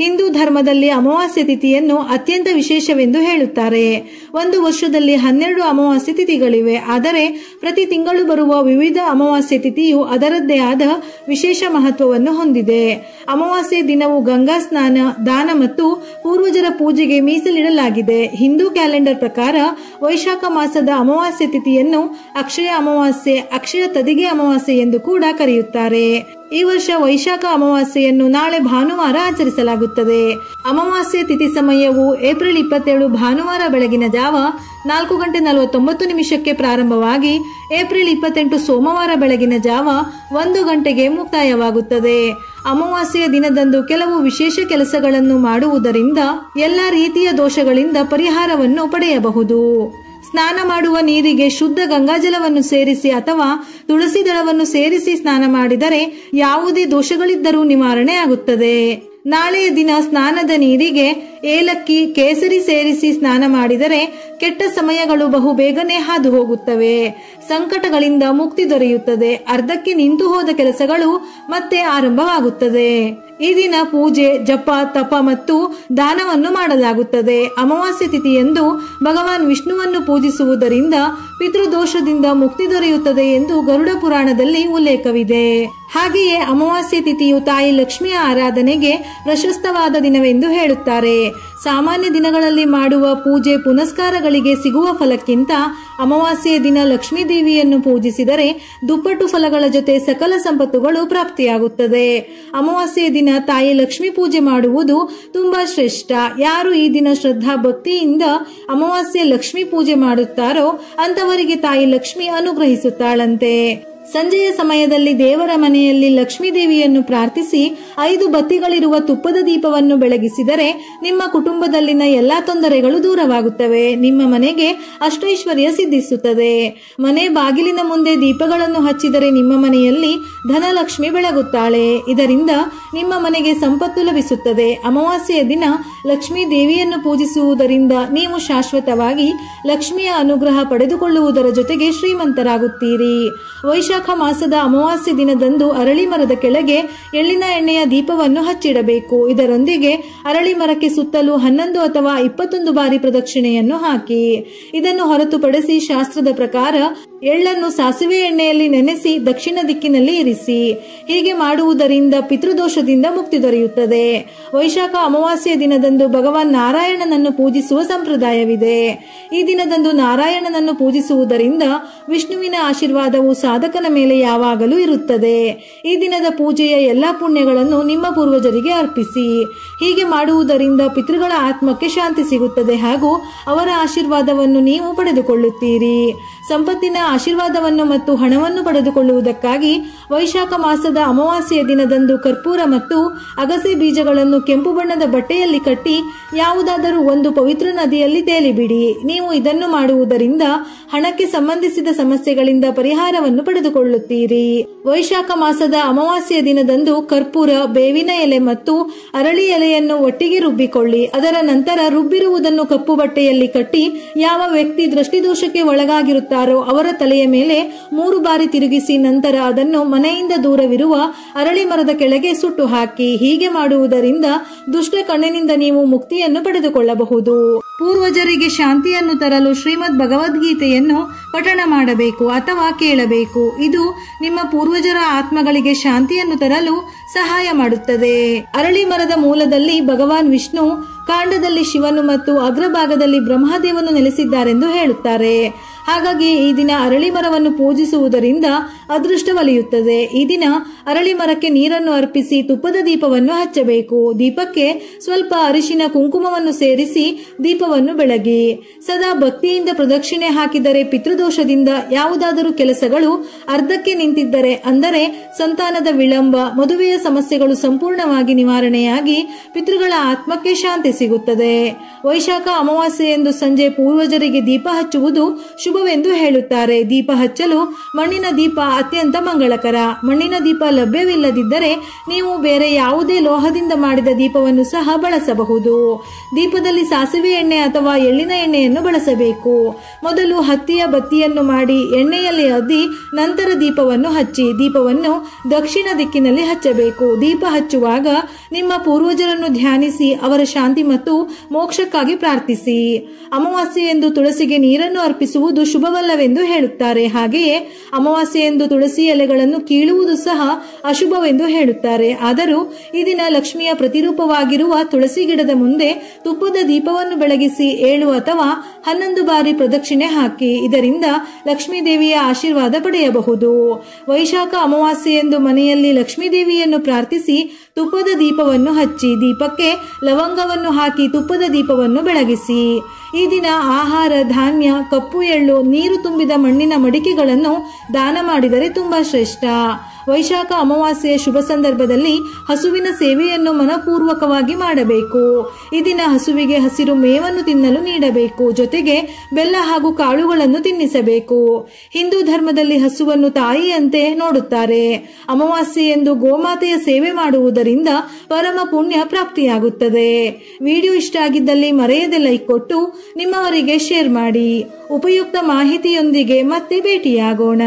ಹಿಂದೂ ಧರ್ಮದಲ್ಲಿ ಅಮಾವಾಸ್ಯೆ ತಿಥಿಯನ್ನು ಅತ್ಯಂತ ವಿಶೇಷವೆಂದು ಹೇಳುತ್ತಾರೆ. ಒಂದು ವರ್ಷದಲ್ಲಿ 12 ಅಮಾವಾಸ್ಯೆ ತಿಥಿಗಳಿವೆ. ಆದರೆ ಪ್ರತಿ ತಿಂಗಳು ಬರುವ ವಿವಿಧ ಅಮಾವಾಸ್ಯೆ ತಿಥಿಯು ಅದರದ್ದೇ ಆದ ವಿಶೇಷ ಮಹತ್ವವನ್ನು ಹೊಂದಿದೆ. ಅಮಾವಾಸ್ಯೆ ದಿನವು ಗಂಗಾ ಸ್ನಾನ, ದಾನ ಮತ್ತು ಪೂರ್ವಜರ ಪೂಜೆಗೆ ಮೀಸಲಿಡಲಾಗಿದೆ. ಹಿಂದೂ ಕ್ಯಾಲೆಂಡರ್ ಪ್ರಕಾರ ವೈಶಾಖ ಮಾಸದ ಅಮಾವಾಸ್ಯೆ ತಿಥಿಯನ್ನು ಅಕ್ಷಯ ಅಮಾವಾಸ್ಯೆ, ಅಕ್ಷಯ ತದಿಗೆ ಅಮಾವಾಸ್ಯೆ ಎಂದು ಕೂಡ ಕರೆಯುತ್ತಾರೆ. ಈ ವರ್ಷ ವೈಶಾಖ ಅಮಾವಾಸ್ಯೆಯನ್ನು ನಾಳೆ ಭಾನುವಾರ ಆಚರಿಸಲಾಗುತ್ತದೆ. ಅಮಾವಾಸ್ಯೆ ತಿಥಿ ಸಮಯವು ಏಪ್ರಿಲ್ 27 ಭಾನುವಾರ ಬೆಳಗಿನ ಜಾವ 4:49 ಪ್ರಾರಂಭವಾಗಿ ಏಪ್ರಿಲ್ 28 ಸೋಮವಾರ ಬೆಳಗಿನ ಜಾವ 1 ಗಂಟೆಗೆ ಮುಕ್ತಾಯವಾಗುತ್ತದೆ. ಅಮಾವಾಸ್ಯೆಯ ದಿನದಂದು ಕೆಲವು ವಿಶೇಷ ಕೆಲಸಗಳನ್ನು ಮಾಡುವುದರಿಂದ ಎಲ್ಲ ರೀತಿಯ ದೋಷಗಳಿಂದ ಪರಿಹಾರವನ್ನು ಪಡೆಯಬಹುದು. ಸ್ನಾನ ಮಾಡುವ ನೀರಿಗೆ ಶುದ್ಧ ಗಂಗಾಜಲವನ್ನು ಸೇರಿಸಿ ಅಥವಾ ತುಳಸಿ ದಳವನ್ನು ಸೇರಿಸಿ ಸ್ನಾನ ಮಾಡಿದರೆ ಯಾವುದೇ ದೋಷಗಳಿದ್ದರೂ ನಿವಾರಣೆ ಆಗುತ್ತದೆ. ನಾಳೆಯ ದಿನ ಸ್ನಾನದ ನೀರಿಗೆ ಏಲಕ್ಕಿ, ಕೇಸರಿ ಸೇರಿಸಿ ಸ್ನಾನ ಮಾಡಿದರೆ ಕೆಟ್ಟ ಸಮಯಗಳು ಬಹು ಬೇಗನೆ ಹಾದು ಹೋಗುತ್ತವೆ. ಸಂಕಟಗಳಿಂದ ಮುಕ್ತಿ ದೊರೆಯುತ್ತದೆ. ಅರ್ಧಕ್ಕೆ ನಿಂತು ಹೋದ ಕೆಲಸಗಳು ಮತ್ತೆ ಆರಂಭವಾಗುತ್ತದೆ. ಈ ದಿನ ಪೂಜೆ, ಜಪ, ತಪ ಮತ್ತು ದಾನವನ್ನು ಮಾಡಲಾಗುತ್ತದೆ. ಅಮಾವಾಸ್ಯೆ ತಿಥಿಯಂದು ಭಗವಾನ್ ವಿಷ್ಣುವನ್ನು ಪೂಜಿಸುವುದರಿಂದ ಪಿತೃದೋಷದಿಂದ ಮುಕ್ತಿ ದೊರೆಯುತ್ತದೆ ಎಂದು ಗರುಡ ಪುರಾಣದಲ್ಲಿ ಉಲ್ಲೇಖವಿದೆ. ಹಾಗೆಯೇ ಅಮಾವಾಸ್ಯೆ ತಿಥಿಯು ತಾಯಿ ಲಕ್ಷ್ಮಿಯ ಆರಾಧನೆಗೆ ಪ್ರಶಸ್ತವಾದ ದಿನವೆಂದು ಹೇಳುತ್ತಾರೆ. ಸಾಮಾನ್ಯ ದಿನಗಳಲ್ಲಿ ಮಾಡುವ ಪೂಜೆ ಪುನಸ್ಕಾರಗಳಿಗೆ ಸಿಗುವ ಫಲಕ್ಕಿಂತ ಅಮಾವಾಸ್ಯೆಯ ದಿನ ಲಕ್ಷ್ಮೀ ದೇವಿಯನ್ನು ಪೂಜಿಸಿದರೆ ದುಪ್ಪಟ್ಟು ಫಲಗಳ ಜೊತೆ ಸಕಲ ಸಂಪತ್ತುಗಳು ಪ್ರಾಪ್ತಿಯಾಗುತ್ತದೆ. ಅಮಾವಾಸ್ಯೆಯ ದಿನ ತಾಯಿ ಲಕ್ಷ್ಮೀ ಪೂಜೆ ಮಾಡುವುದು ತುಂಬಾ ಶ್ರೇಷ್ಠ. ಯಾರು ಈ ದಿನ ಶ್ರದ್ಧಾ ಭಕ್ತಿಯಿಂದ ಅಮಾವಾಸ್ಯೆ ಲಕ್ಷ್ಮೀ ಪೂಜೆ ಮಾಡುತ್ತಾರೋ ಅಂತವರಿಗೆ ತಾಯಿ ಲಕ್ಷ್ಮಿ ಅನುಗ್ರಹಿಸುತ್ತಾಳಂತೆ. ಸಂಜೆಯ ಸಮಯದಲ್ಲಿ ದೇವರ ಮನೆಯಲ್ಲಿ ಲಕ್ಷ್ಮೀ ದೇವಿಯನ್ನು ಪ್ರಾರ್ಥಿಸಿ 5 ಬತ್ತಿಗಳಿರುವ ತುಪ್ಪದ ದೀಪವನ್ನು ಬೆಳಗಿಸಿದರೆ ನಿಮ್ಮ ಕುಟುಂಬದಲ್ಲಿನ ಎಲ್ಲಾ ತೊಂದರೆಗಳು ದೂರವಾಗುತ್ತವೆ. ನಿಮ್ಮ ಮನೆಗೆ ಅಷ್ಟೈಶ್ವರ್ಯ ಸಿದ್ಧಿಸುತ್ತದೆ. ಮನೆ ಬಾಗಿಲಿನ ಮುಂದೆ ದೀಪಗಳನ್ನು ಹಚ್ಚಿದರೆ ನಿಮ್ಮ ಮನೆಯಲ್ಲಿ ಧನಲಕ್ಷ್ಮಿ ಬೆಳಗುತ್ತಾಳೆ. ಇದರಿಂದ ನಿಮ್ಮ ಮನೆಗೆ ಸಂಪತ್ತು ಲಭಿಸುತ್ತದೆ. ಅಮಾವಾಸ್ಯೆಯ ದಿನ ಲಕ್ಷ್ಮೀ ದೇವಿಯನ್ನು ಪೂಜಿಸುವುದರಿಂದ ನೀವು ಶಾಶ್ವತವಾಗಿ ಲಕ್ಷ್ಮಿಯ ಅನುಗ್ರಹ ಪಡೆದುಕೊಳ್ಳುವುದರ ಜೊತೆಗೆ ಶ್ರೀಮಂತರಾಗುತ್ತೀರಿ. ವೈಶಾಖ ಮಾಸದ ಅಮಾವಾಸ್ಯೆ ದಿನದಂದು ಅರಳಿ ಮರದ ಕೆಳಗೆ ಎಳ್ಳಿನ ಎಣ್ಣೆಯ ದೀಪವನ್ನು ಹಚ್ಚಿಡಬೇಕು. ಇದರೊಂದಿಗೆ ಅರಳಿ ಮರಕ್ಕೆ ಸುತ್ತಲೂ 11 ಅಥವಾ 21 ಬಾರಿ ಪ್ರದಕ್ಷಿಣೆಯನ್ನು ಹಾಕಿ. ಇದನ್ನು ಹೊರತುಪಡಿಸಿ ಶಾಸ್ತ್ರದ ಪ್ರಕಾರ ಎಳ್ಳನ್ನು ಸಾಸಿವೆ ಎಣ್ಣೆಯಲ್ಲಿ ನೆನೆಸಿ ದಕ್ಷಿಣ ದಿಕ್ಕಿನಲ್ಲಿ ಇರಿಸಿ. ಹೀಗೆ ಮಾಡುವುದರಿಂದ ಪಿತೃದೋಷದಿಂದ ಮುಕ್ತಿ ದೊರೆಯುತ್ತದೆ. ವೈಶಾಖ ಅಮಾವಾಸ್ಯೆಯ ದಿನದಂದು ಭಗವಾನ್ ನಾರಾಯಣನನ್ನು ಪೂಜಿಸುವ ಸಂಪ್ರದಾಯವಿದೆ. ಈ ದಿನದಂದು ನಾರಾಯಣನನ್ನು ಪೂಜಿಸುವುದರಿಂದ ವಿಷ್ಣುವಿನ ಆಶೀರ್ವಾದವು ಸಾಧಕನ ಮೇಲೆ ಯಾವಾಗಲೂ ಇರುತ್ತದೆ. ಈ ದಿನದ ಪೂಜೆಯ ಎಲ್ಲಾ ಪುಣ್ಯಗಳನ್ನು ನಿಮ್ಮ ಪೂರ್ವಜರಿಗೆ ಅರ್ಪಿಸಿ. ಹೀಗೆ ಮಾಡುವುದರಿಂದ ಪಿತೃಗಳ ಆತ್ಮಕ್ಕೆ ಶಾಂತಿ ಸಿಗುತ್ತದೆ ಹಾಗೂ ಅವರ ಆಶೀರ್ವಾದವನ್ನು ನೀವು ಪಡೆದುಕೊಳ್ಳುತ್ತೀರಿ. ಸಂಪತ್ತಿನ ಆಶೀರ್ವಾದವನ್ನು ಮತ್ತು ಹಣವನ್ನು ಪಡೆದುಕೊಳ್ಳುವುದಕ್ಕಾಗಿ ವೈಶಾಖ ಮಾಸದ ಅಮಾವಾಸ್ಯೆಯ ದಿನದಂದು ಕರ್ಪೂರ ಮತ್ತು ಅಗಸೆ ಬೀಜಗಳನ್ನು ಕೆಂಪು ಬಣ್ಣದ ಬಟ್ಟೆಯಲ್ಲಿ ಕಟ್ಟಿ ಯಾವುದಾದರೂ ಒಂದು ಪವಿತ್ರ ನದಿಯಲ್ಲಿ ತೇಲಿಬಿಡಿ. ನೀವು ಇದನ್ನು ಮಾಡುವುದರಿಂದ ಹಣಕ್ಕೆ ಸಂಬಂಧಿಸಿದ ಸಮಸ್ಯೆಗಳಿಂದ ಪರಿಹಾರವನ್ನು ಪಡೆದುಕೊಳ್ಳುತ್ತೀರಿ. ವೈಶಾಖ ಮಾಸದ ಅಮಾವಾಸ್ಯೆಯ ದಿನದಂದು ಕರ್ಪೂರ, ಬೇವಿನ ಎಲೆ ಮತ್ತು ಅರಳಿ ಎಲೆಯನ್ನು ಒಟ್ಟಿಗೆ ರುಬ್ಬಿಕೊಳ್ಳಿ. ಅದರ ನಂತರ ರುಬ್ಬಿರುವುದನ್ನು ಕಪ್ಪು ಬಟ್ಟೆಯಲ್ಲಿ ಕಟ್ಟಿ ಯಾವ ವ್ಯಕ್ತಿ ದೃಷ್ಟಿದೋಷಕ್ಕೆ ಒಳಗಾಗಿರುತ್ತಾರೋ ಅವರ ತಲೆಯ ಮೇಲೆ 3 ಬಾರಿ ತಿರುಗಿಸಿ ನಂತರ ಅದನ್ನು ಮನೆಯಿಂದ ದೂರವಿರುವ ಅರಳಿ ಮರದ ಕೆಳಗೆ ಸುಟ್ಟು ಹಾಕಿ. ಹೀಗೆ ಮಾಡುವುದರಿಂದ ದುಷ್ಟ ಕಣ್ಣಿನಿಂದ ನೀವು ಮುಕ್ತಿಯನ್ನು ಪಡೆದುಕೊಳ್ಳಬಹುದು. ಪೂರ್ವಜರಿಗೆ ಶಾಂತಿಯನ್ನು ತರಲು ಶ್ರೀಮದ್ ಭಗವದ್ಗೀತೆಯನ್ನು ಪಠಣ ಮಾಡಬೇಕು ಅಥವಾ ಕೇಳಬೇಕು. ಇದು ನಿಮ್ಮ ಪೂರ್ವಜರ ಆತ್ಮಗಳಿಗೆ ಶಾಂತಿಯನ್ನು ತರಲು ಸಹಾಯ ಮಾಡುತ್ತದೆ. ಅರಳಿ ಮರದ ಮೂಲದಲ್ಲಿ ಭಗವಾನ್ ವಿಷ್ಣು, ಕಾಂಡದಲ್ಲಿ ಶಿವನು ಮತ್ತು ಅಗ್ರಭಾಗದಲ್ಲಿ ಬ್ರಹ್ಮದೇವನು ನೆಲೆಸಿದ್ದಾರೆಂದು ಹೇಳುತ್ತಾರೆ. ಹಾಗಾಗಿ ಈ ದಿನ ಅರಳಿ ಮರವನ್ನು ಪೂಜಿಸುವುದರಿಂದ ಅದೃಷ್ಟ ಒಲಿಯುತ್ತದೆ. ಈ ದಿನ ಅರಳಿ ಮರಕ್ಕೆ ನೀರನ್ನು ಅರ್ಪಿಸಿ ತುಪ್ಪದ ದೀಪವನ್ನು ಹಚ್ಚಬೇಕು. ದೀಪಕ್ಕೆ ಸ್ವಲ್ಪ ಅರಿಶಿನ ಕುಂಕುಮವನ್ನು ಸೇರಿಸಿ ದೀಪವನ್ನು ಬೆಳಗಿ. ಸದಾ ಭಕ್ತಿಯಿಂದ ಪ್ರದಕ್ಷಿಣೆ ಹಾಕಿದರೆ ಪಿತೃದೋಷದಿಂದ ಯಾವುದಾದರೂ ಕೆಲಸಗಳು ಅರ್ಧಕ್ಕೆ ನಿಂತಿದ್ದರೆ, ಅಂದರೆ ಸಂತಾನದ ವಿಳಂಬ, ಮದುವೆಯ ಸಮಸ್ಯೆಗಳು ಸಂಪೂರ್ಣವಾಗಿ ನಿವಾರಣೆಯಾಗಿ ಪಿತೃಗಳ ಆತ್ಮಕ್ಕೆ ಶಾಂತಿ ಸಿಗುತ್ತದೆ. ವೈಶಾಖ ಅಮಾವಾಸ್ಯೆಯಂದು ಸಂಜೆ ಪೂರ್ವಜರಿಗೆ ದೀಪ ಹಚ್ಚುವುದು ಶುಭವೆಂದು ಹೇಳುತ್ತಾರೆ. ದೀಪ ಹಚ್ಚಲು ಮಣ್ಣಿನ ದೀಪ ಅತ್ಯಂತ ಮಂಗಳಕರ. ಮಣ್ಣಿನ ದೀಪ ಲಭ್ಯವಿಲ್ಲದಿದ್ದರೆ ನೀವು ಬೇರೆ ಯಾವುದೇ ಲೋಹದಿಂದ ಮಾಡಿದ ದೀಪವನ್ನು ಸಹ ಬಳಸಬಹುದು. ದೀಪದಲ್ಲಿ ಸಾಸಿವೆ ಎಣ್ಣೆ ಅಥವಾ ಎಳ್ಳಿನ ಎಣ್ಣೆಯನ್ನು ಬಳಸಬೇಕು. ಮೊದಲು ಹತ್ತಿಯ ಬತ್ತಿಯನ್ನು ಮಾಡಿ ಎಣ್ಣೆಯಲ್ಲಿ ಅದ್ದಿ ನಂತರ ದೀಪವನ್ನು ಹಚ್ಚಿ. ದೀಪವನ್ನು ದಕ್ಷಿಣ ದಿಕ್ಕಿನಲ್ಲಿ ಹಚ್ಚಬೇಕು. ದೀಪ ಹಚ್ಚುವಾಗ ನಿಮ್ಮ ಪೂರ್ವಜರನ್ನು ಧ್ಯಾನಿಸಿ ಅವರ ಶಾಂತಿ ಮತ್ತು ಮೋಕ್ಷಕ್ಕಾಗಿ ಪ್ರಾರ್ಥಿಸಿ. ಅಮಾವಾಸ್ಯೆಯಂದು ತುಳಸಿಗೆ ನೀರನ್ನು ಅರ್ಪಿಸುವುದು ಶುಭವಲ್ಲವೆಂದು ಹೇಳುತ್ತಾರೆ. ಹಾಗೆಯೇ ಅಮಾವಾಸ್ಯೆಯಂದು ತುಳಸಿ ಎಲೆಗಳನ್ನು ಕೀಳುವುದು ಸಹ ಅಶುಭವೆಂದು ಹೇಳುತ್ತಾರೆ. ಆದರೂ ಈ ದಿನ ಲಕ್ಷ್ಮಿಯ ಪ್ರತಿರೂಪವಾಗಿರುವ ತುಳಸಿ ಗಿಡದ ಮುಂದೆ ತುಪ್ಪದ ದೀಪವನ್ನು ಬೆಳಗಿಸಿ 7 ಅಥವಾ 11 ಬಾರಿ ಪ್ರದಕ್ಷಿಣೆ ಹಾಕಿ. ಇದರಿಂದ ಲಕ್ಷ್ಮೀ ದೇವಿಯ ಆಶೀರ್ವಾದ ಪಡೆಯಬಹುದು. ವೈಶಾಖ ಅಮಾವಾಸ್ಯೆಯಂದು ಮನೆಯಲ್ಲಿ ಲಕ್ಷ್ಮೀ ದೇವಿಯನ್ನು ಪ್ರಾರ್ಥಿಸಿ ತುಪ್ಪದ ದೀಪವನ್ನು ಹಚ್ಚಿ ದೀಪಕ್ಕೆ ಲವಂಗವನ್ನು ಹಾಕಿ ತುಪ್ಪದ ದೀಪವನ್ನು ಬೆಳಗಿಸಿ. ಈ ದಿನ ಆಹಾರ, ಧಾನ್ಯ, ಕಪ್ಪು ಎಳ್ಳು, ನೀರು ತುಂಬಿದ ಮಣ್ಣಿನ ಮಡಿಕೆಗಳನ್ನು ದಾನ ಮಾಡಿದರೆ ತುಂಬಾ ಶ್ರೇಷ್ಠ. ವೈಶಾಖ ಅಮಾವಾಸ್ಯೆಯ ಶುಭ ಸಂದರ್ಭದಲ್ಲಿ ಹಸುವಿನ ಸೇವೆಯನ್ನು ಮನಪೂರ್ವಕವಾಗಿ ಮಾಡಬೇಕು. ಈ ದಿನ ಹಸುವಿಗೆ ಹಸಿರು ಮೇವನ್ನು ತಿನ್ನಲು ನೀಡಬೇಕು. ಜೊತೆಗೆ ಬೆಲ್ಲ ಹಾಗೂ ಕಾಳುಗಳನ್ನು ತಿನ್ನಿಸಬೇಕು. ಹಿಂದೂ ಧರ್ಮದಲ್ಲಿ ಹಸುವನ್ನು ತಾಯಿಯಂತೆ ನೋಡುತ್ತಾರೆ. ಅಮಾವಾಸ್ಯೆಯಂದು ಗೋಮಾತೆಯ ಸೇವೆ ಮಾಡುವುದರಿಂದ ಪರಮ ಪುಣ್ಯ ಪ್ರಾಪ್ತಿಯಾಗುತ್ತದೆ. ವಿಡಿಯೋ ಇಷ್ಟ ಆಗಿದ್ದಲ್ಲಿ ಮರೆಯದೆ ಲೈಕ್ ಕೊಟ್ಟು ನಿಮ್ಮವರಿಗೆ ಶೇರ್ ಮಾಡಿ. ಉಪಯುಕ್ತ ಮಾಹಿತಿಯೊಂದಿಗೆ ಮತ್ತೆ ಭೇಟಿಯಾಗೋಣ.